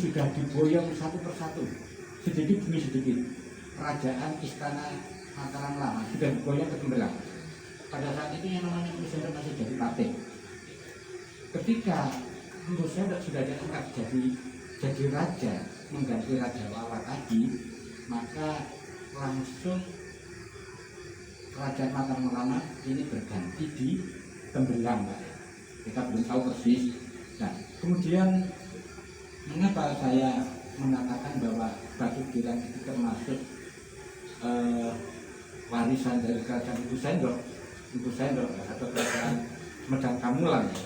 sudah diboyong satu persatu, sedikit demi sedikit. Kerajaan istana Mataram lama sudah diboyong ke Tembelang. Pada saat itu yang namanya Empu Sendok masih jadi patih. Ketika Empu Sendok sudah diangkat jadi raja, mengganti Raja Wawa tadi, maka langsung Kerajaan Mataram lama ini berganti di Tembelang, Pak. Kita belum tahu persis. Nah, kemudian mengapa saya mengatakan bahwa Batu Gilang itu termasuk warisan dari Kerajaan Empu Sendok atau Kerajaan Medang Kamulan, ya.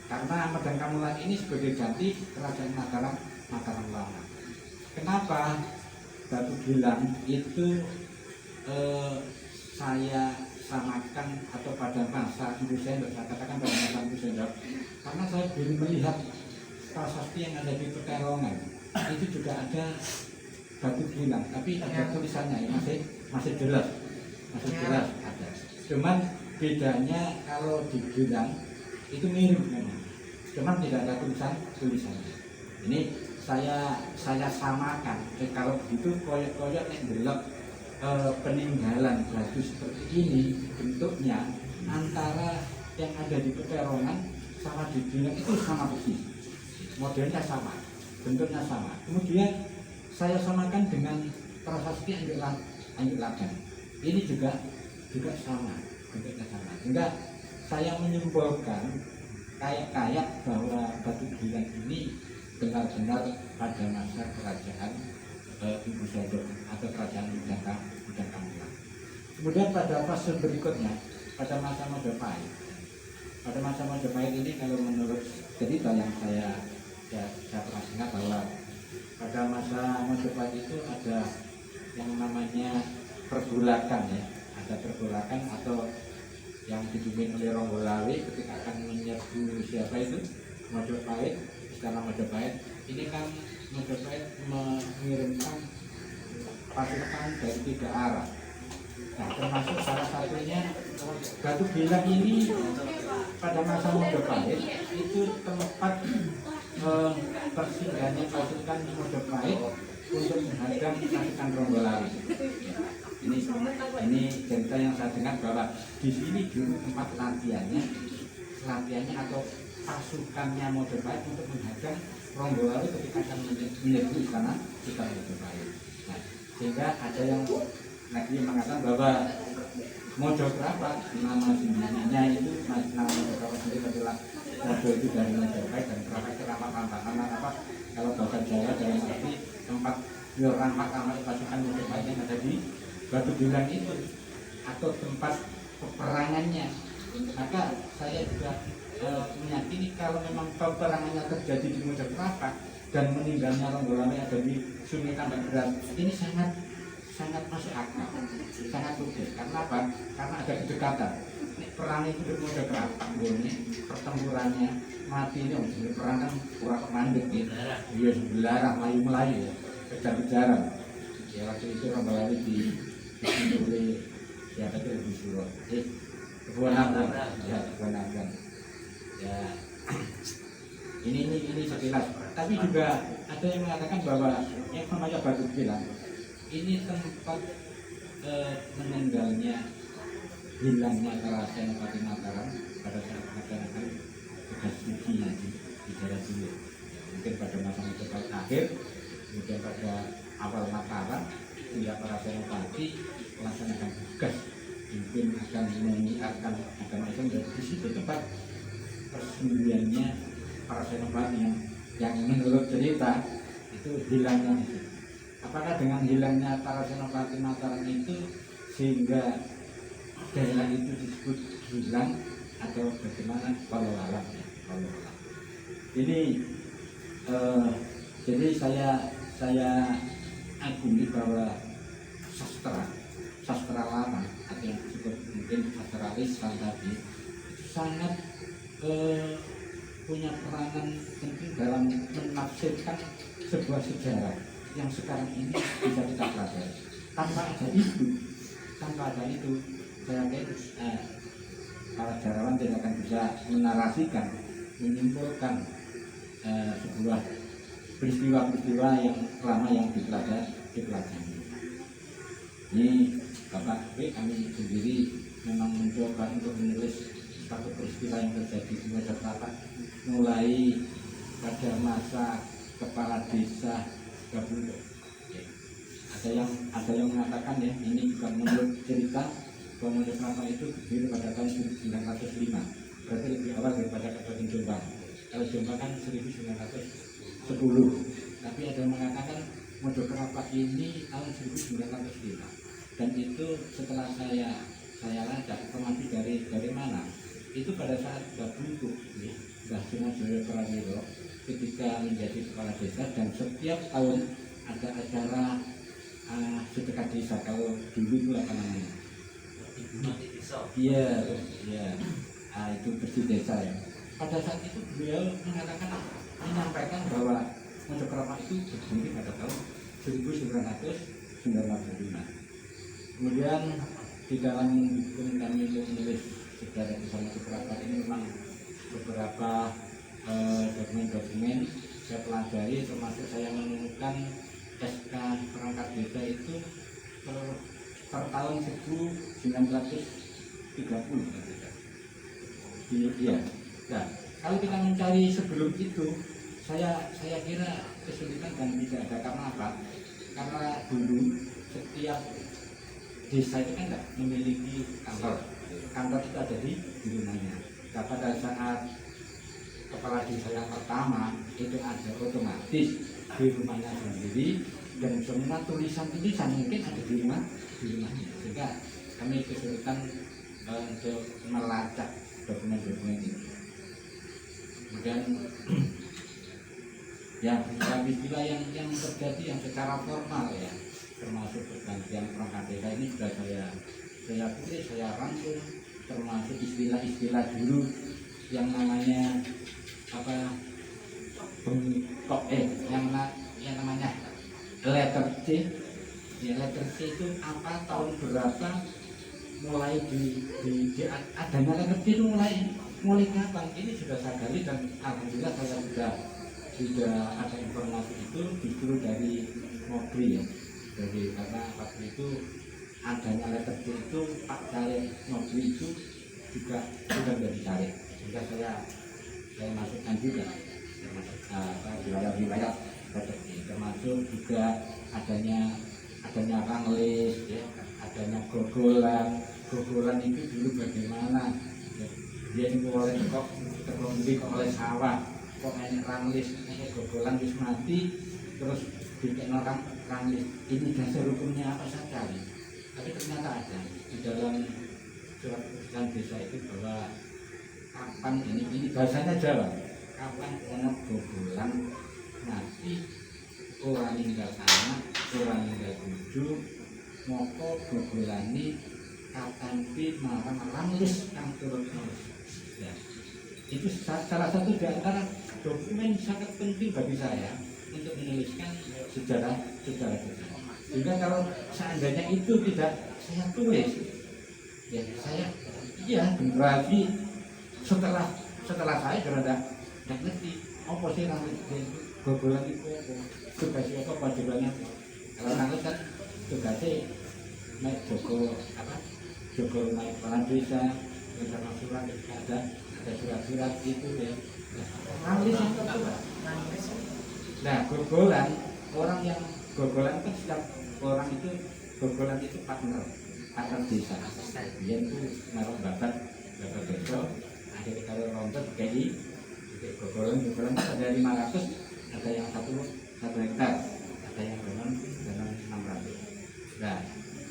Karena Medang Kamulan ini sebagai ganti Kerajaan Mataram lama. Kenapa Batu Gilang itu saya samakan atau pada masa Empu Sendok, saya katakan pada masa Empu Sendok, karena saya belum melihat prasasti yang ada di Pekalongan itu juga ada Batu Gilang, tapi ada tulisannya ya, masih jelas ada. Cuman bedanya kalau di Gilang itu mirip memang, cuman tidak ada tulisannya. Ini saya samakan. Kalau begitu koyok-koyok yang delok peninggalan batu seperti ini bentuknya antara yang ada di Pekalongan sama di Gilang itu sama persis, modelnya sama, bentuknya sama. Kemudian saya samakan dengan prasasti Anjuk Lagan. Ini juga sama, bentuknya sama. Sehingga saya menyimpulkan kayak bahwa Batu Gilang ini benar-benar pada masa kerajaan Empu Sendok atau kerajaan Medang Kamulan. Kemudian pada fase berikutnya, pada masa Majapahit. Pada masa Majapahit ini kalau menurut cerita yang saya pernah dengar bahwa pada masa Majapahit itu ada yang namanya pergulakan, ya. Ada pergulakan atau yang dipimpin oleh Ronggolawe ketika akan menyerbu siapa itu Majapahit, istana Majapahit. Ini kan Majapahit mengirimkan pasukan dari 3 arah. Nah, termasuk salah satunya Batu Gilang ini pada masa Majapahit itu tempat persinggahannya pasukan Majapahit untuk menghadang pasukan Ronggolawe. Ini cerita yang saya dengar bahwa di sini dulu tempat latihannya atau pasukannya Majapahit untuk menghadang Ronggolawe ketika akan menyerbu istana Majapahit. Nah, sehingga ada yang lagi mengatakan bahwa Mojokerto, nama sebenarnya itu nama Mojokerto sendiri adalah Mojo itu dari Majapahit dan Kerapa itu rampak-rampak. Karena apa? Kalau bahasa Jawa dalam arti tempat rampak-rampak pasukan Majapahit yang ada di Batu Gilang itu atau tempat peperangannya. Maka saya juga meyakini kalau memang peperangannya terjadi di Mojokerto dan meninggalnya Ronggolawe ada di Sungai Tambak Beras, ini sangat masuk akal, sangat logis. Karena apa? Karena ada kedekatan. Perang itu di Mojokerto, ini pertempurannya mati ini, perang kan kurang mandek gitu. Iya, sebelarah, melayu-melayu ya, kejar-kejaran. Ya waktu itu Ronggolawe dipimpin oleh siapa itu Ibu Suro, Kebuan Agung, ya Kebuan Agung. Ya, ini sekilas. Tapi juga ada yang mengatakan bahwa yang namanya Batu Gilang ini tempat meninggalnya hilangnya Senopati Mataram pada saat masyarakat tugas suci di daerah dulu. Mungkin pada masa Majapahit akhir, kemudian pada awal Mataram, sehingga para senopati melaksanakan tugas mungkin akan menyiarkan agama Islam, dan di situ tempat persembunyiannya para senopati yang menurut cerita itu hilangnya di situ. Apakah dengan hilangnya para senopati Mataram itu sehingga daerah itu disebut hilang atau bagaimana? Wallahu a'lam. Ini jadi saya agumi bahwa sastra lama atau yang disebut mungkin sastra lisan tadi sangat punya peranan penting dalam menafsirkan sebuah sejarah yang sekarang ini bisa kita pelajari. Tanpa ada itu, saya yakin para sejarawan tidak akan bisa menarasikan, menyimpulkan sebuah sebuah peristiwa-peristiwa yang lama yang dipelajari. Ini Bapak B, kami sendiri memang mencoba untuk menulis satu peristiwa yang terjadi di Mojokerto mulai pada masa kepala desa Gabundu. Ada yang mengatakan ya, ini juga menurut cerita bahwa Mojokerto itu berdiri pada tahun 1905, berarti lebih awal daripada Kabupaten Jombang. Kalau Jombang kan 1910, tapi ada yang mengatakan Mojokerto ini tahun 1905. Dan itu setelah saya lacak informasi dari mana, itu pada saat Gabundu ya, Mbah Sumojoyo Prawiro ketika menjadi kepala desa, dan setiap tahun ada acara sedekah desa. Kalau dulu itu apa namanya? Iya, itu bersih desa ya. Pada saat itu beliau menyampaikan bahwa Mojokerto itu berdiri pada tahun 1995. Kemudian di dalam buku kami untuk menulis sejarah desa Mojokerto ini memang beberapa dokumen-dokumen saya pelajari, termasuk saya menemukan SK perangkat desa itu per tahun 1930. Iya. Nah, kalau kita mencari sebelum itu, saya kira kesulitan dan tidak ada. Karena apa? Karena dulu setiap desa itu kan tidak memiliki kantor itu ada di rumahnya. Nah, pada saat kepala desa yang pertama itu ada otomatis di rumahnya sendiri, dan semua tulisan mungkin ada di rumahnya, sehingga kami kesulitan untuk melacak dokumen-dokumen ini. Kemudian ya peristiwa yang terjadi yang secara formal ya, termasuk pergantian perangkat desa ini sudah saya tulis, saya rangkum, termasuk istilah-istilah dulu yang namanya yang namanya letter C. Ya, letter C itu apa, tahun berapa mulai adanya letter C itu mulai kapan? Ini sudah saya gali, dan alhamdulillah saya sudah ada informasi itu justru dari Mogri ya. Jadi karena waktu itu adanya letter C itu Pak Caleg Mogri itu juga sudah menjadi caleg, sehingga saya masukkan juga wilayah letter C, termasuk juga adanya ranglis ya, adanya gogolan itu dulu bagaimana ya, dia itu oleh kok oleh sawah, kok enek ranglis, enek gogolan wis mati terus bikin orang ranglis, ini dasar hukumnya apa saja nih. Tapi ternyata ada di dalam surat keputusan desa itu bahwa kapan ini bahasanya Jawa, kapan ono gogolan mati, orang ninggal anak, orang ninggal bojo, moko gogolani katampi marang ranglis kang turut nulis. Ya. Itu salah satu di antara dokumen sangat penting bagi saya untuk menuliskan sejarah desa. Sehingga kalau seandainya itu tidak saya tulis, ya saya generasi setelah saya sudah tidak ngerti apa sih ranglis gogolan itu tugasnya apa, pajulannya. Kalau ranglis kan tugasnya naik jogo naik kepala desa, bersama surat, ada surat-surat itu ya. Ranglis itu apa? Nah, gogolan, orang yang gogolan kan setiap orang itu gogolan itu partner desa. Dia itu naruh babat desa. Akhirnya kalau rontok kayak gogolan itu ada 500, ada yang 1 hektar, ada yang dengan 600. Nah,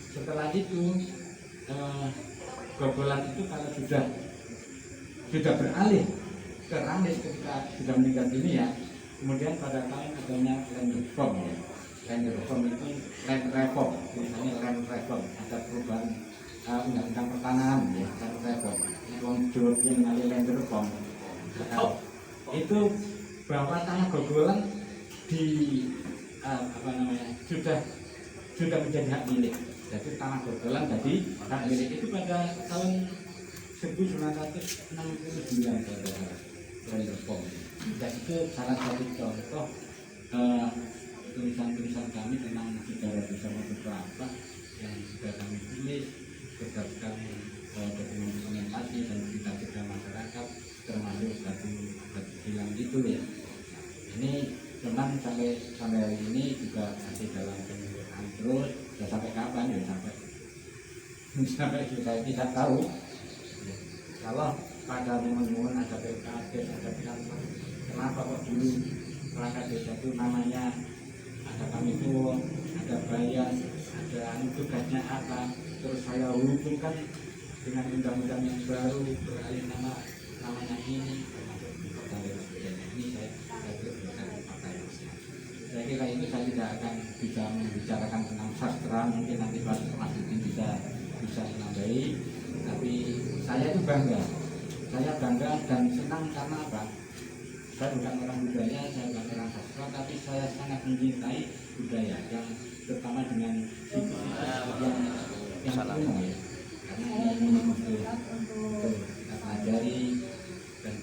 setelah itu gogolan itu kalau sudah beralih ke ranglis ketika sudah meninggal dunia, kemudian pada tahun adanya land reform ya. Land reform itu land reform, misalnya land reform, ada perubahan undang-undang pertanahan ya, land reform. Yang namanya land reform. Itu bahwa tanah gogolan sudah menjadi hak milik. Jadi tanah gogolan jadi hak milik itu pada tahun 1969 land reform. Dan itu salah satu contoh tulisan-tulisan kami tentang sejarah desa Mojokerto yang sudah kami tulis berdasarkan dokumentasi dan cerita-cerita masyarakat, termasuk batu hilang itu ya. Ini memang sampai hari ini juga masih dalam penyelidikan terus. Ya sampai kapan ya sampai kita tidak tahu. Kalau pada momen-momen ada PKD, ada PKD, kenapa kok dulu perangkat desa itu namanya ada Pamito, ada Bayas, ada tugasnya apa, terus saya hubungkan dengan undang-undang yang baru beralih namanya ini, termasuk ini saya kira itu saya tidak akan bisa membicarakan tentang sastra, mungkin nanti Mas Didi bisa menambahi, tapi saya itu bangga dan senang karena apa? Saya bukan orang budaya, saya bukan orang sastra, tapi saya sangat mencintai budaya yang terutama dengan yang kuno ya, karena ini untuk kita pelajari dan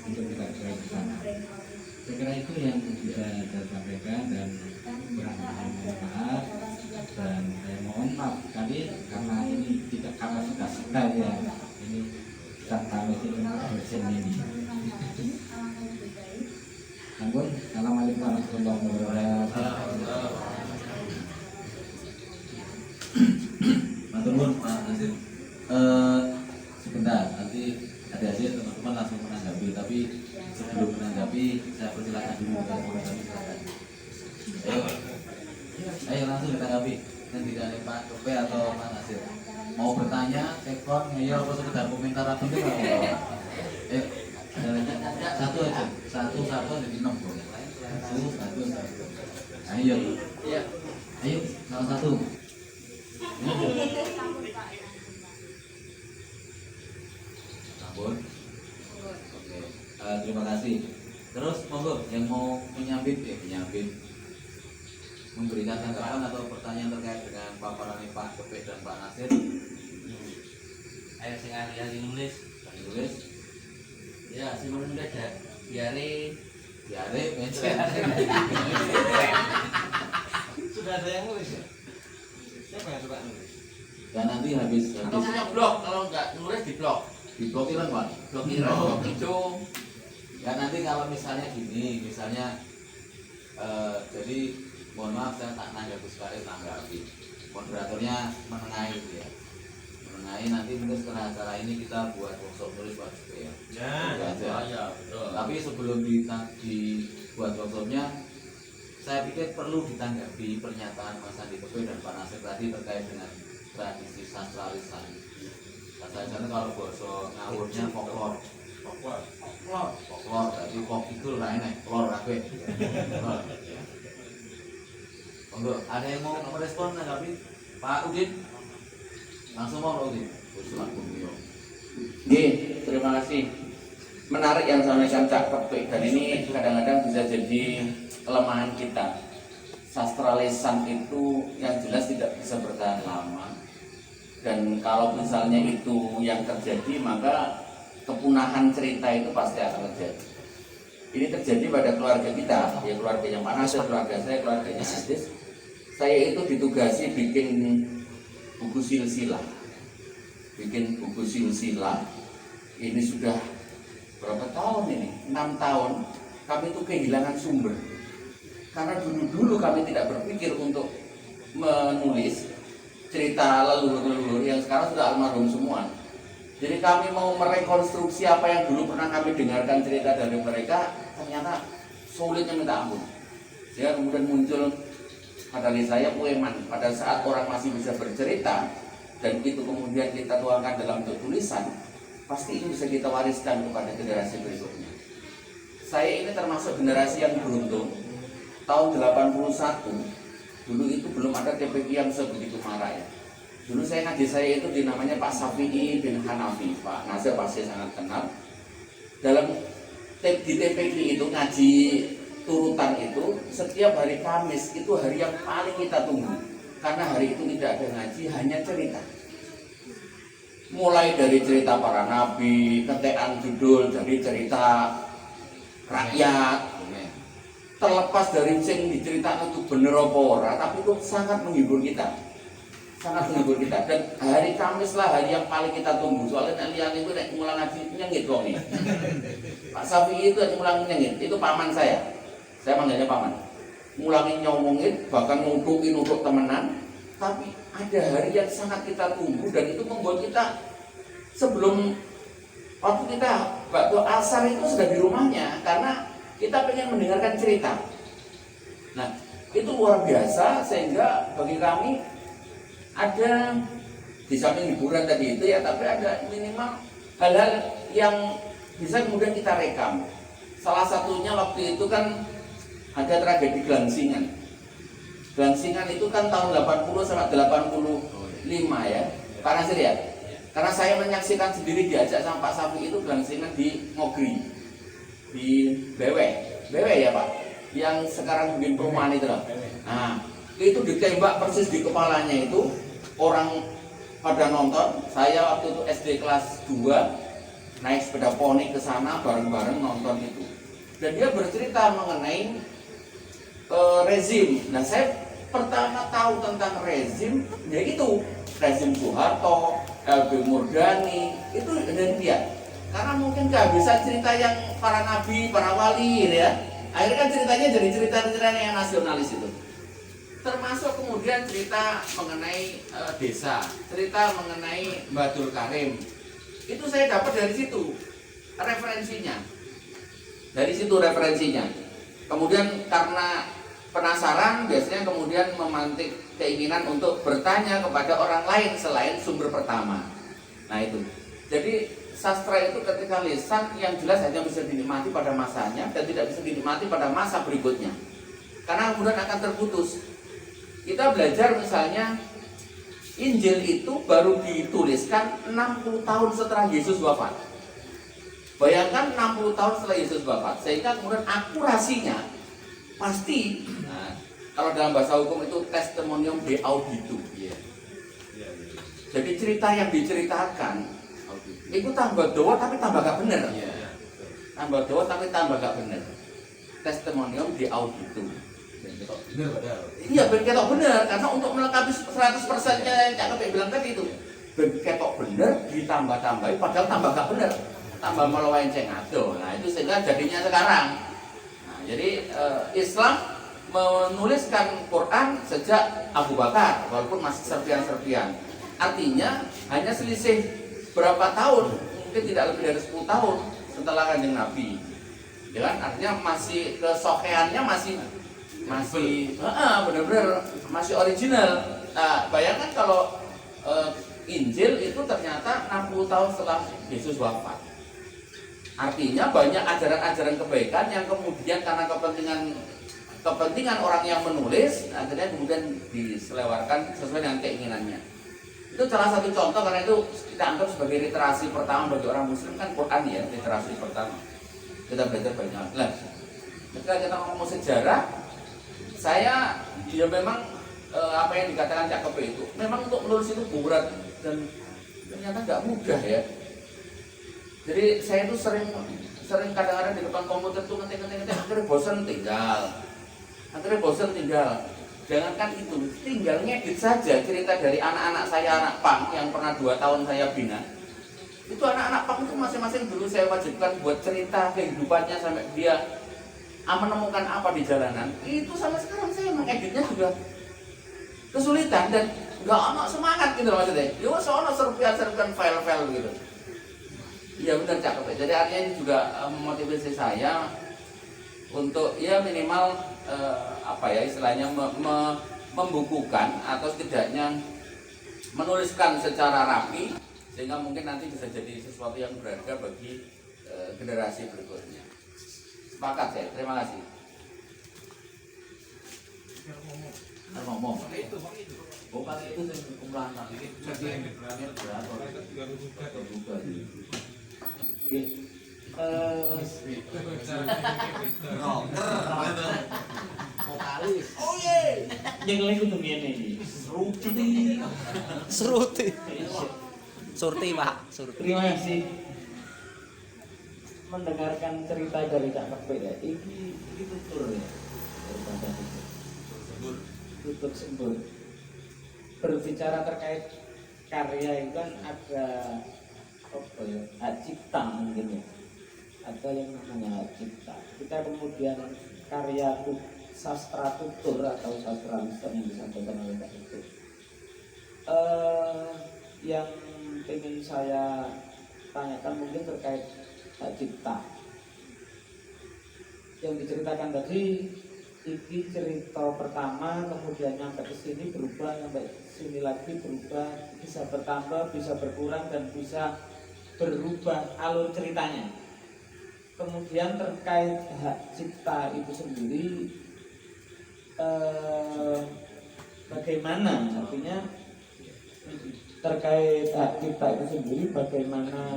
untuk kita ketahui bersama. Saya kira itu yang bisa saya sampaikan dan kurang maaf, dan saya mohon maaf sekali karena ini tidak kapasitas saya, ini tanpa mesin ini. Ampun, assalamualaikum warahmatullahi wabarakatuh. Matur nuwun Pak Nasir. Sebentar, nanti ada hasil teman-teman langsung menanggapi. Tapi sebelum menanggapi, saya persilakan dulu kepada kami silakan. Ayo langsung ditanggapi. Dan tidak ada Pak Kepe atau Pak Nasir. Mau bertanya, telepon, ayo apa sekedar komentar apa itu nggak apa-apa. Satu aja, satu jadi 6 boleh. Satu. Ayo, ayo salah satu. Ampun. Oke, terima kasih. Terus monggo yang mau menyambit memberikan tanggapan atau pertanyaan terkait dengan paparan Pak Kepe dan Pak Nasir. Ayo sing ahli nulis. Ya, sing nulis ya. Biare sudah ada yang nulis ya? Siapa yang suka nulis? Ya nanti habis Atau punya blog, kalau nggak nulis di blog. diblokiran Pak. Blog itu. Ya nanti kalau misalnya gini, jadi mohon maaf saya tak nanggapi sekali tanggapi. Moderatornya menengahi ya. Mengenai nanti mungkin setelah acara ini kita buat workshop tulis Pak ya. Ya, betul. Tapi sebelum dibuat workshopnya, saya pikir perlu ditanggapi pernyataan Mas Andi Kepe dan Pak Nasir tadi terkait dengan tradisi sastra lisan. Saya kalau bahasa ngawurnya folklore. Folklore, jadi folk itu lah ini, folklore rabe. Monggo, ada yang mau merespon tanggapi Pak Udin? Langsung mau Udin. Oke, terima kasih. Menarik yang disampaikan Cak Kepe, dan ini kadang-kadang bisa jadi kelemahan kita. Sastra lisan itu yang jelas tidak bisa bertahan lama, dan kalau misalnya itu yang terjadi, maka kepunahan cerita itu pasti akan terjadi. Ini terjadi pada keluarga kita, ya keluarganya Pak Nasir, keluarga saya, keluarganya Adis. Saya itu ditugasi bikin buku silsilah. Ini sudah berapa tahun ini? 6 tahun. Kami itu kehilangan sumber. Karena dulu kami tidak berpikir untuk menulis cerita leluhur-leluhur yang sekarang sudah almarhum semua. Jadi kami mau merekonstruksi apa yang dulu pernah kami dengarkan cerita dari mereka, ternyata sulitnya minta ampun. Sehingga kemudian muncul pada diri saya poeman. Pada saat orang masih bisa bercerita dan itu kemudian kita tuangkan dalam bentuk tulisan, pasti ini bisa kita wariskan kepada generasi berikutnya. Saya ini termasuk generasi yang beruntung. Tahun 81 dulu itu belum ada TPQ yang sebegitu marah ya. Dulu saya ngaji saya itu dinamanya Pak Safi'i bin Hanafi. Pak Nasir pasti sangat kenal. Dalam di TPQ itu ngaji turutan itu setiap hari Kamis itu hari yang paling kita tunggu, karena hari itu tidak ada ngaji, hanya cerita. Mulai dari cerita para nabi, ketekan judul dari cerita rakyat, terlepas dari sing diceritakan itu bener apa ora, tapi itu sangat menghibur kita, sangat menghibur kita. Dan hari Kamis lah hari yang paling kita tunggu, soalnya lian itu nek mulang ngaji nyengit kok nih. Pak Safi itu mulang nyengit, itu paman saya manggilnya paman, mulangin nyomongin, bahkan nuduh temenan. Tapi ada hari yang sangat kita tunggu, dan itu membuat kita sebelum waktu kita waktu asar itu sudah di rumahnya, karena kita pengen mendengarkan cerita. Nah, itu luar biasa, sehingga bagi kami ada di samping hiburan tadi itu ya, tapi ada minimal hal-hal yang bisa kemudian kita rekam. Salah satunya waktu itu kan ada tragedi Gelangsingan. Gelangsingan itu kan tahun 80 sampai 85 ya, Pak Nasir ya. Karena saya menyaksikan sendiri, diajak sama Pak Safi itu Gelangsingan di Ngogri, di Bewe ya Pak, yang sekarang bikin perumahan itu loh. Nah, itu ditembak persis di kepalanya itu, orang pada nonton. Saya waktu itu SD kelas 2 naik sepeda poni ke sana bareng-bareng nonton itu. Dan dia bercerita mengenai rezim. Nah, saya pertama tahu tentang rezim yaitu rezim Soeharto, LB Murdani, itu dari dia. Karena mungkin kehabisan cerita yang para nabi, para wali ya. Akhirnya kan ceritanya jadi cerita-cerita yang nasionalis itu. Termasuk kemudian cerita mengenai desa, cerita mengenai Mbah Karim. Itu saya dapat dari situ referensinya. Dari situ referensinya. Kemudian karena penasaran, biasanya kemudian memantik keinginan untuk bertanya kepada orang lain selain sumber pertama. Nah itu. Jadi sastra itu ketika lisan yang jelas hanya bisa dinikmati pada masanya dan tidak bisa dinikmati pada masa berikutnya. Karena kemudian akan terputus. Kita belajar misalnya Injil itu baru dituliskan 60 tahun setelah Yesus wafat. Bayangkan 60 tahun setelah Yesus wafat, sehingga kemudian akurasinya pasti. Nah, kalau dalam bahasa hukum itu testimonium de auditu. Jadi cerita yang diceritakan itu tambah doa tapi tambah gak bener. Tambah doa tapi tambah gak bener. Testimonium de auditu. Bener padahal. Iya, ben ketok bener, karena untuk melengkapi 100%-nya yang Cak Kepek bilang tadi itu. Ben ketok bener ditambah-tambahi padahal tambah gak bener. Tambah melawan ceng ado. Nah, itu sehingga jadinya sekarang. Nah, jadi Islam menuliskan Quran sejak Abu Bakar, walaupun masih serpian-serpian. Artinya hanya selisih berapa tahun, mungkin tidak lebih dari 10 tahun setelah Kanjeng Nabi. Ya kan? Artinya masih kesokeannya masih benar-benar masih original. Nah, bayangkan kalau Injil itu ternyata 60 tahun setelah Yesus wafat. Artinya banyak ajaran-ajaran kebaikan yang kemudian karena kepentingan orang yang menulis, akhirnya kemudian diselewarkan sesuai dengan keinginannya. Itu salah satu contoh, karena itu kita anggap sebagai literasi pertama bagi orang Muslim kan Quran ya, literasi pertama. Kita belajar banyak. Nah, ketika kita ngomong sejarah, saya ya memang apa yang dikatakan Cak Kepek itu memang untuk menulis itu berat dan ternyata nggak mudah ya. Jadi saya itu sering kadang-kadang di depan komputer tuh ngetik akhirnya bosan tinggal. Jangankan itu, tinggal ngedit saja cerita dari anak-anak saya, anak pang yang pernah 2 tahun saya bina. Itu anak-anak pang itu masing-masing dulu saya wajibkan buat cerita kehidupannya sampai dia menemukan apa di jalanan. Itu sama sekarang saya mengeditnya juga kesulitan dan nggak ada semangat gitu maksudnya. Yo soalnya serpian file-file gitu. Iya benar Cak Kepek. Jadi artinya ini juga memotivasi saya untuk ya minimal istilahnya membukukan atau setidaknya menuliskan secara rapi sehingga mungkin nanti bisa jadi sesuatu yang berharga bagi generasi berikutnya. Sepakat saya. Terima kasih. Ngomong. Bukan itu kumpulan vokalis. Oh ye. Yang lain kudu ngene iki. Surti, Pak. Surti. Terima kasih. mendengarkan cerita dari Cak Kepek ya, ini tutur ya daripada tutur sembur. Berbicara terkait karya itu kan ada apa ya, hak cipta mungkin ya, ada yang namanya hak cipta. Kita kemudian karya sastra tutur atau sastra lisan yang disampaikan oleh Pak itu, yang ingin saya tanyakan mungkin terkait hak cipta yang diceritakan tadi. Ini cerita pertama, kemudian sampai ke sini berubah, sampai sini lagi berubah, bisa bertambah, bisa berkurang, dan bisa berubah alur ceritanya. Kemudian terkait hak cipta itu sendiri, bagaimana artinya terkait hak cipta itu sendiri, bagaimana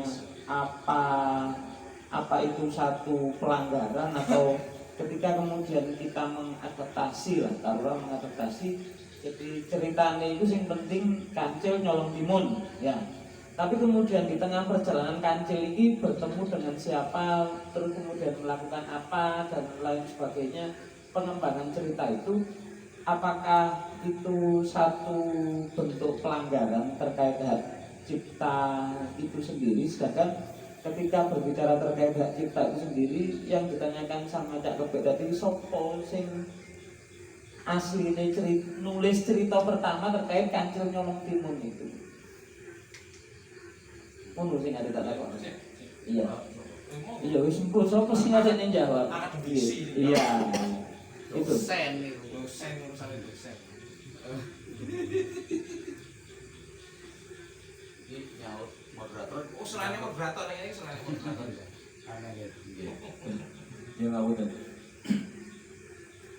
apa itu satu pelanggaran, atau ketika kemudian kita mengadaptasi lah, taruhlah mengadaptasi, jadi ceritanya itu yang penting kancil nyolong timun ya, tapi kemudian di tengah perjalanan kancil ini bertemu dengan siapa, terus kemudian melakukan apa dan lain sebagainya, pengembangan cerita itu apakah itu satu bentuk pelanggaran terkait hak cipta itu sendiri. Sedangkan ketika berbicara terkait hak cipta itu sendiri, yang ditanyakan sama Cak Kepek tadi, sopo sing asline nulis cerita pertama terkait kancil nyolong timun itu. Ngono sing ada tak takon. Iya. Iya wis empuk, sopo sing ada yang jawab? Akademisi. Iya. Itu. Dosen itu. Dosen, urusan dosen. Ini nyaut moderator. Oh, selain moderator ini selain moderator ya. Iya. Ya ngawur.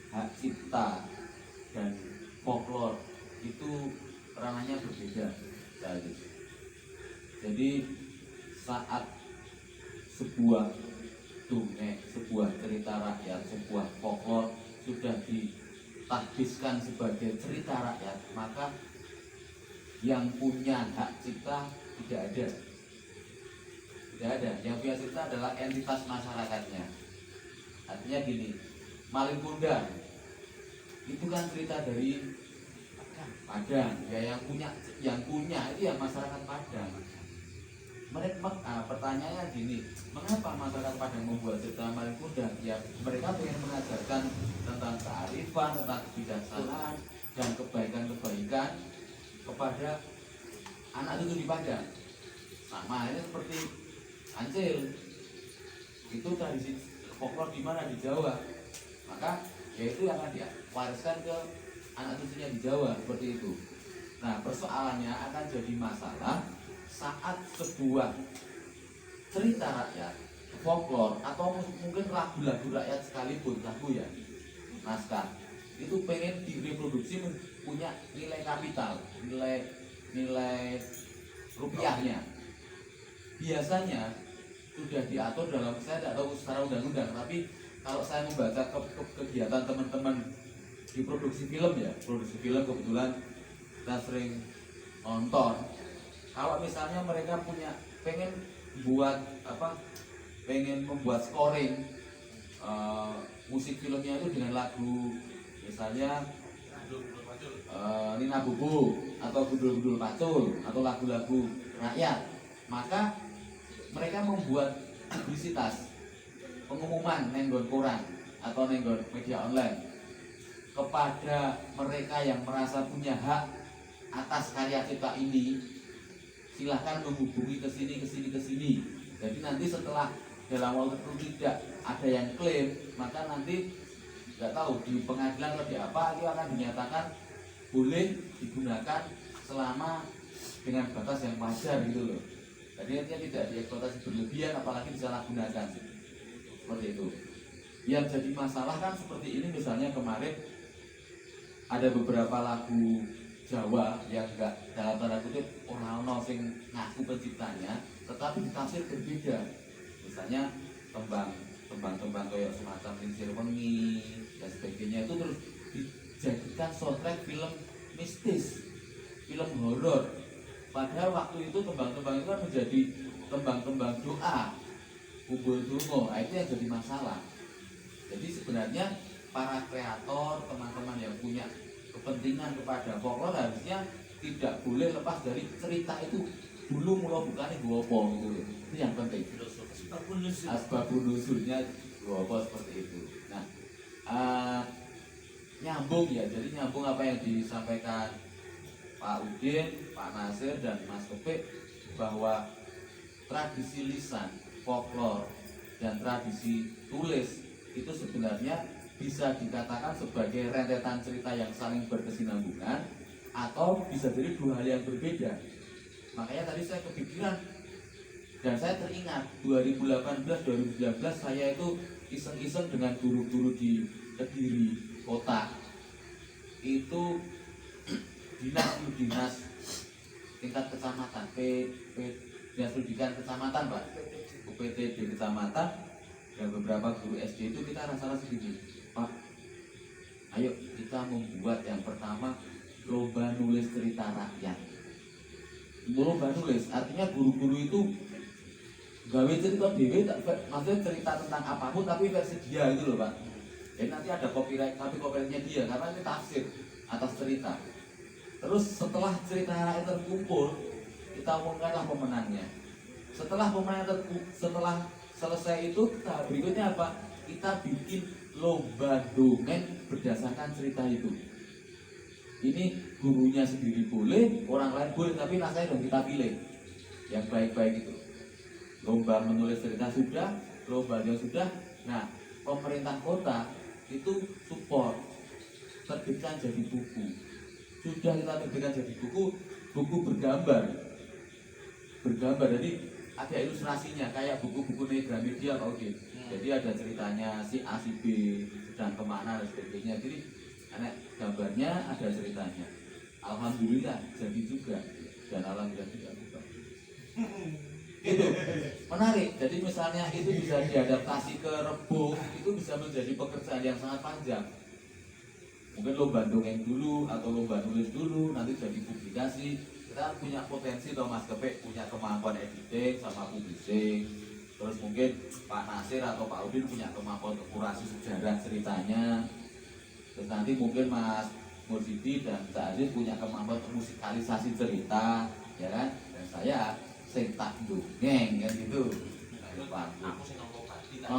Hak cipta dan folklore itu ranahnya berbeda. Jadi saat sebuah dongeng, sebuah cerita rakyat, sebuah folklore sudah ditahbiskan sebagai cerita rakyat, maka yang punya hak cipta tidak ada. Tidak ada. Yang punya cipta adalah entitas masyarakatnya. Artinya gini, Malin Kundang itu kan cerita dari Padang, ya yang punya itu ya masyarakat Padang. Pertanyaannya gini, mengapa masyarakat Padang membuat cerita Malin Kundang? Ya mereka ingin mengajarkan tentang kearifan, tentang kebijaksanaan dan kebaikan-kebaikan kepada anak cucu di Padang. Sama ini seperti Kancil, itu tradisi folklore di mana, di Jawa. Maka yaitu yang akan diwariskan ke anak cucunya di Jawa, seperti itu. Nah, persoalannya akan jadi masalah saat sebuah cerita rakyat, folklore atau mungkin lagu-lagu rakyat sekalipun, lagu ya, naskah itu pengen direproduksi punya nilai kapital, nilai rupiahnya. Biasanya sudah diatur dalam, saya tidak tahu secara undang-undang, tapi kalau saya membaca kegiatan teman-teman di produksi film ya, produksi film kebetulan kita sering nonton. Kalau misalnya mereka pengen membuat scoring musik filmnya itu dengan lagu misalnya Nina Bubu atau Gundul-Gundul Pacul atau lagu-lagu rakyat, maka mereka membuat publisitas, pengumuman nenggon koran atau nenggon media online kepada mereka yang merasa punya hak atas karya cipta ini. Silahkan menghubungi ke sini. Jadi nanti setelah dalam waktu tertentu tidak ada yang klaim, maka nanti nggak tahu di pengadilan atau di apa itu akan dinyatakan boleh digunakan selama dengan batas yang wajar gitu loh. Jadi artinya tidak dieksploitasi berlebihan, apalagi disalahgunakan seperti itu. Yang jadi masalah kan seperti ini, misalnya kemarin ada beberapa lagu Jawa yang enggak dalam tanda kutip orang sing ngaku penciptanya, tetapi ditafsir berbeda. Misalnya tembang kayak semacam Lingsir Wengi dan sebagainya itu terus dijadikan soundtrack film mistis, film horor. Padahal waktu itu tembang-tembang itu kan menjadi tembang-tembang doa kumpul dungo, itu yang jadi masalah. Jadi sebenarnya para kreator, teman-teman yang punya kepentingan kepada folklore harusnya tidak boleh lepas dari cerita itu dulu mulai bukannya gopo gitu loh. Itu yang penting. Asbabun nuzulnya gopo seperti itu. Nah, nyambung ya. Jadi nyambung apa yang disampaikan Pak Udin, Pak Nasir dan Mas Kope bahwa tradisi lisan, folklore dan tradisi tulis itu sebenarnya bisa dikatakan sebagai rentetan cerita yang saling berkesinambungan atau bisa jadi dua hal yang berbeda. Makanya tadi saya kepikiran dan saya teringat 2018-2019 saya itu iseng-iseng dengan guru-guru di Kediri kota itu dinas tingkat kecamatan dinas pendidikan kecamatan Pak, UPTD kecamatan dan beberapa guru SD itu kita rasa-rasa gini, Pak, ayo kita membuat yang pertama lomba nulis cerita rakyat. Lomba nulis artinya guru-guru itu gawe cerita dewe, maksudnya cerita tentang apapun tapi versi dia gitu loh Pak. Jadi nanti ada copyright, tapi copyrightnya dia karena ini tafsir atas cerita. Terus setelah cerita rakyat terkumpul, kita umumkanlah pemenangnya. Setelah setelah selesai itu berikutnya apa? Kita bikin lomba dongeng berdasarkan cerita itu. Ini gurunya sendiri boleh, orang lain boleh, tapi naskahnya dong kita pilih yang baik-baik itu. Lomba menulis cerita sudah, lomba yang sudah. Nah, pemerintah kota itu support, terbitkan jadi buku. Sudah kita terbitkan jadi buku bergambar. Jadi ada ilustrasinya kayak buku-buku Gramedia oke. Jadi ada ceritanya si A si B sedang kemana dan sebagainya. Jadi ada gambarnya, ada ceritanya. Alhamdulillah jadi juga dan alhamdulillah tidak juga. Itu menarik. Jadi misalnya itu bisa diadaptasi ke rebung, itu bisa menjadi pekerjaan yang sangat panjang. Mungkin lomba dongeng dulu atau lomba nulis dulu, nanti jadi publikasi. Kita punya potensi toh Mas Kepe, punya kemampuan editing sama publishing. Terus mungkin Pak Nasir atau Pak Udin punya kemampuan untuk kurasi sejarah ceritanya. Terus nanti mungkin Mas Mursidi dan Cak Aziz punya kemampuan untuk musikalisasi cerita, ya kan? Dan saya sing tak dongeng kan gitu. Aku sing ngomong pati tak.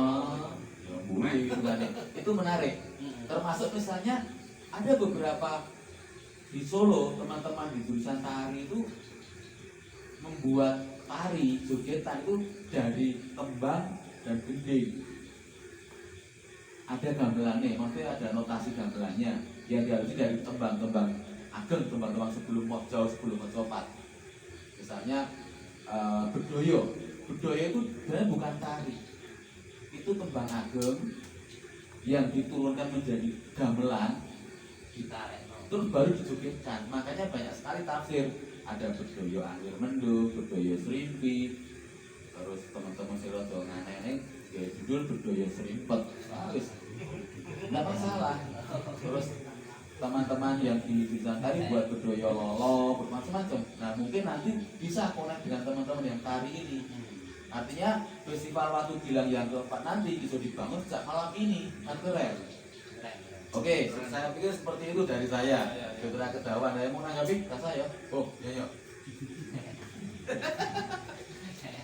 Gitu kan. Itu menarik. Termasuk misalnya ada beberapa di Solo, teman-teman di jurusan tari itu membuat tari jogetan itu dari tembang dan gending. Ada gamelannya, maksudnya ada notasi gamelannya yang dihalusi dari tembang-tembang ageng, tembang-tembang sebelum mojo, sebelum mojopat. Misalnya bedoyo itu sebenarnya bukan tari, itu tembang ageng yang diturunkan menjadi gamelan, ditarik, terus baru dijogetkan. Makanya banyak sekali tafsir. Ada bedoyo anggur mendung, bedoyo serimpi, terus teman-teman sirojo nganeneng ya judul bedoyo serimpet. Nggak masalah. Terus teman-teman yang di jurusan tari buat bedoyo lolo, bermacam-macam. Nah mungkin nanti bisa connect dengan teman-teman yang tari ini. Artinya festival Watu Gilang yang keempat nanti bisa dibangun sejak malam ini, kan keren. Oke, saya pikir seperti itu dari saya. Dokter Kedawan, saya mau nanggapi, rasa ya? Oh, ya.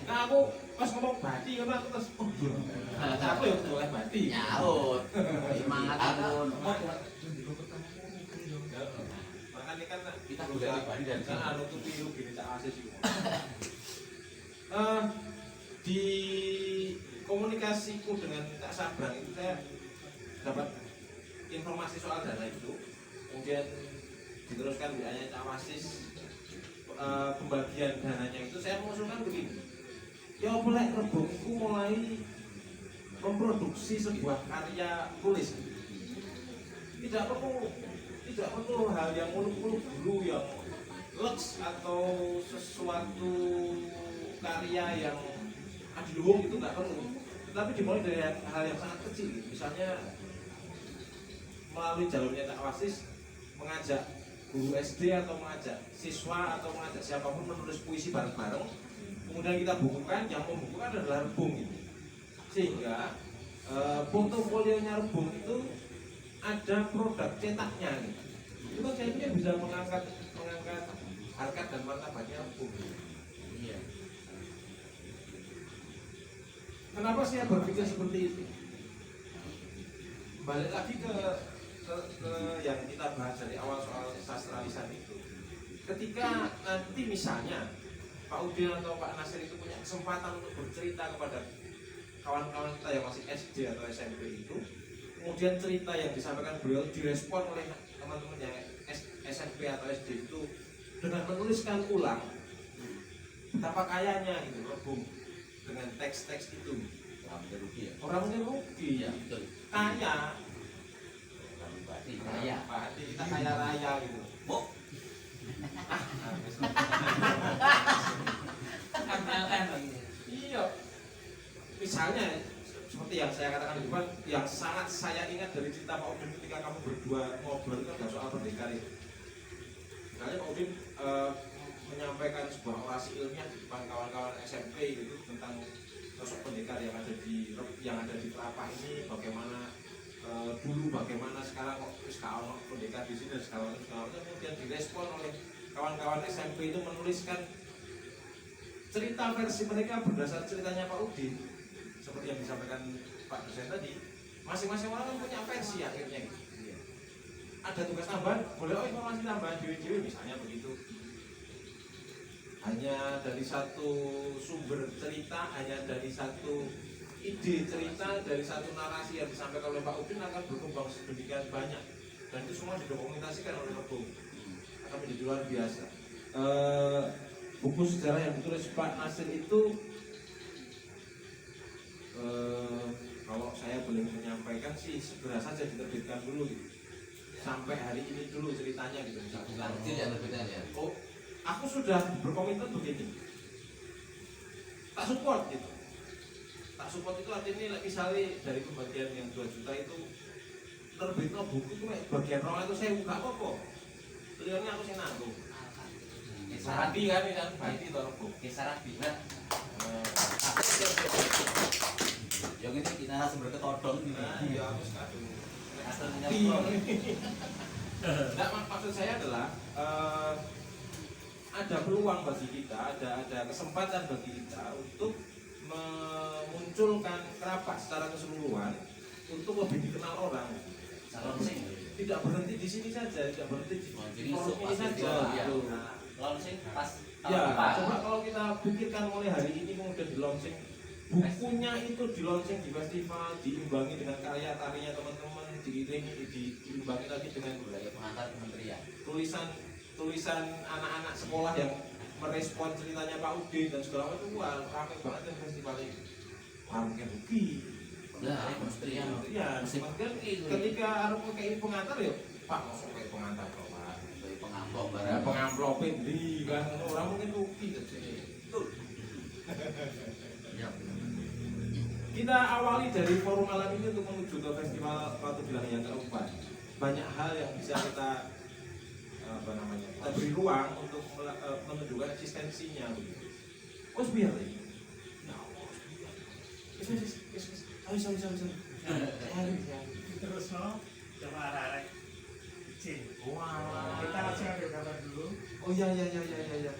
Nah aku pas ngomong bati kan aku terus aku ya boleh bati. Nyaut. Semangat pun. Makanya kan Kita boleh pribadi dan kan nutupi rugi Cak Asis itu. Di komunikasiku dengan Cak Sabrang itu saya dapat informasi soal dana itu, kemudian diteruskan WA-nya Cak Asis, pembagian dananya itu saya mengusulkan begini. Ya boleh rebung itu mulai memproduksi sebuah karya tulis. Tidak perlu hal yang muluk-muluk dulu yang leks atau sesuatu karya yang adiluhung itu nggak perlu. Tapi dimulai dari hal yang sangat kecil. Misalnya melalui jalurnya Cak Wasis mengajak guru SD atau mengajak siswa atau mengajak siapapun menulis puisi bareng-bareng. Kemudian kita bukukan, yang membukukan adalah rebung gitu. sehingga portofolionya Rebung itu ada produk cetaknya gitu. Itu kan jadinya bisa mengangkat harkat dan martabatnya Rebung. Iya. Kenapa saya berpikir seperti itu? Balik lagi ke yang kita bahas dari awal soal sastra lisan itu. Ketika nanti misalnya Pak Udin atau Pak Nasir itu punya kesempatan untuk bercerita kepada kawan-kawan kita yang masih SD atau SMP itu, kemudian cerita yang disampaikan beliau direspon oleh teman-teman yang SMP atau SD itu dengan menuliskan ulang betapa kayanya gitu Rebung dengan teks-teks itu. Orang rugi ya. Orang mungkin rugi Iya, betul. kaya, Orang berarti kaya. Pak Hadi kita kaya raya gitu. Bu. Iya. Misalnya seperti yang saya katakan di depan, yang sangat saya ingat dari cerita Pak Udin ketika kamu berdua ngobrol itu ada soal pendekar itu. Misalnya Pak Udin menyampaikan sebuah orasi ilmiah di depan kawan-kawan SMP gitu tentang sosok pendekar yang ada di Kelapa ini, bagaimana dulu, bagaimana sekarang kok sekarang pendekar di sini dan segala macam. Kemudian direspon oleh kawan-kawan SMP itu menuliskan cerita versi mereka berdasar ceritanya Pak Udin, seperti yang disampaikan Pak dosen tadi. Masing-masing orang kan punya versi akhirnya gitu. Ada tugas tambahan, boleh informasi tambahan dewi-dewi misalnya begitu. Hanya dari satu sumber cerita, hanya dari satu ide cerita, dari satu narasi yang disampaikan oleh Pak Udin akan berkembang sedemikian banyak, dan itu semua didokumentasikan oleh Rebung, akan menjadi luar biasa. Buku sejarah yang ditulis Pak Nasir itu kalau saya boleh menyampaikan sih segera saja diterbitkan dulu gitu. Sampai hari ini dulu ceritanya gitu misalnya. Lanjut ya terbitannya. Oh, aku sudah berkomitmen begini, tak support gitu. Tak support itu artinya misalnya dari pembagian yang 2 juta itu terbitnya buku itu bagian roh itu saya buka apa-apa. Tujuannya aku sih nanggung. Saradi kan berarti itu buku. Kisaran bila. Yang ini kita narasumber ketodong gitu. Nah, iya aku sekadung. Asalnya Nah, maksud saya adalah ada peluang bagi kita, ada kesempatan bagi kita untuk memunculkan Kerabat secara keseluruhan untuk lebih dikenal orang. Tidak berhenti di sini saja, tidak berhenti di forum ini saja. Gitu. Launching pas Ya, coba kalau kita pikirkan mulai hari ini kemudian di launching, bukunya itu di launching di festival, diimbangi dengan karya-karya teman-teman, diimbangi lagi dengan budaya pengantar kementerian. tulisan anak-anak sekolah yang merespon ceritanya Pak Udin dan segala macam. Wah, ramai banget kan festival ini. Wah, mungkin rugi. Nah, kementerian. Ya, kemudian ketika harus pakai pengantar ya, Pak masuk kayak pengantar kok Pak. Sebagai pengamplop Ya, barang. pengamplopin di kan orang mungkin rugi gitu. Betul. Ya. Kita awali dari forum malam ini untuk menuju ke festival Batu Bilang yang keempat. Banyak hal yang bisa kita kita beri ruang untuk menunjukkan eksistensinya. Oh biar lagi. Ya Allah, biar. Sorry. Terus no, coba arek-arek kecil. Wah. Kita langsung ambil gambar dulu. Oh iya.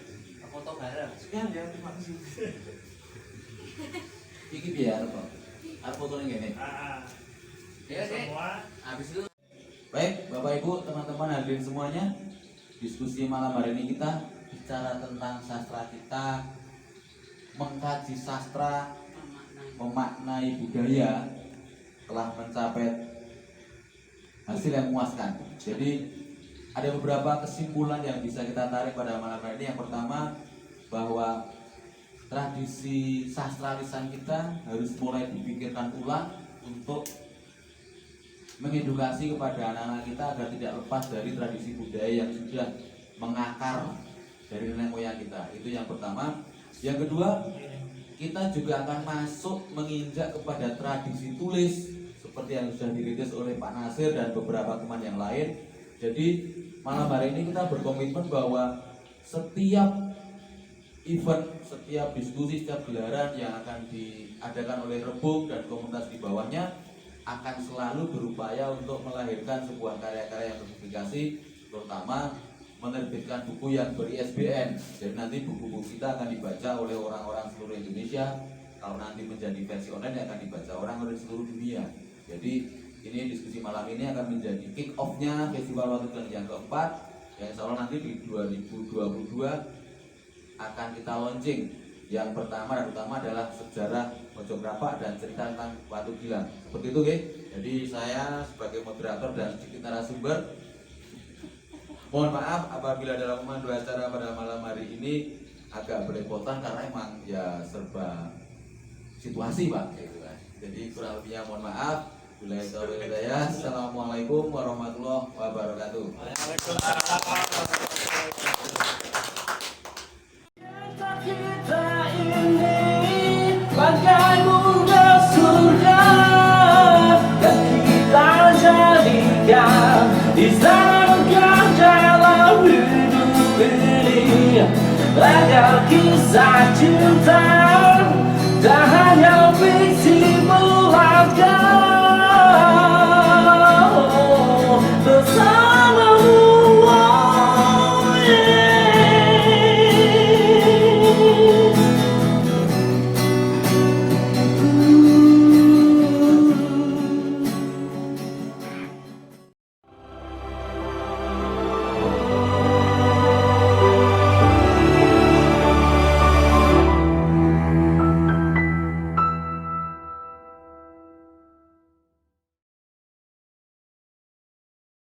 Foto bareng. Sekian ya, terima kasih. Iki biar apa? Ada fotonya gini. Ya, Semua habis itu. Baik, Bapak Ibu, teman-teman hadirin semuanya, diskusi malam hari ini kita bicara tentang sastra kita, mengkaji sastra, memaknai budaya, telah mencapai hasil yang memuaskan. Jadi ada beberapa kesimpulan yang bisa kita tarik pada malam hari ini. Yang pertama, bahwa tradisi sastra lisan kita harus mulai dipikirkan ulang untuk mengedukasi kepada anak-anak kita agar tidak lepas dari tradisi budaya yang sudah mengakar dari nenek moyang kita. Itu yang pertama. Yang kedua, kita juga akan masuk menginjak kepada tradisi tulis seperti yang sudah dirintis oleh Pak Nasir dan beberapa teman yang lain. Jadi malam hari ini kita berkomitmen bahwa setiap event, setiap diskusi, setiap gelaran yang akan diadakan oleh Rebung dan komunitas di bawahnya akan selalu berupaya untuk melahirkan sebuah karya-karya yang terpublikasi, terutama menerbitkan buku yang ber-ISBN. Jadi nanti buku-buku kita akan dibaca oleh orang-orang seluruh Indonesia. Kalau nanti menjadi versi online akan dibaca orang dari seluruh dunia. Jadi ini diskusi malam ini akan menjadi kick off-nya Festival Watu Gilang yang keempat, yang insya Allah nanti di 2022 akan kita launching. Yang pertama dan utama adalah sejarah Mojokerto dan cerita tentang Watu Gilang. Seperti itu, guys. Jadi saya sebagai moderator dan sedikit narasumber, mohon maaf apabila dalam memandu acara pada malam hari ini agak belepotan karena emang ya serba situasi, Pak. Gitu kan. Jadi kurang lebihnya mohon maaf. Billahi taufiq wal hidayah. Assalamualaikum warahmatullahi wabarakatuh. Kita ini bagai bunga surga dan kita jadikan di sana dalam hidup ini agar kisah cinta tak hanya fiksi.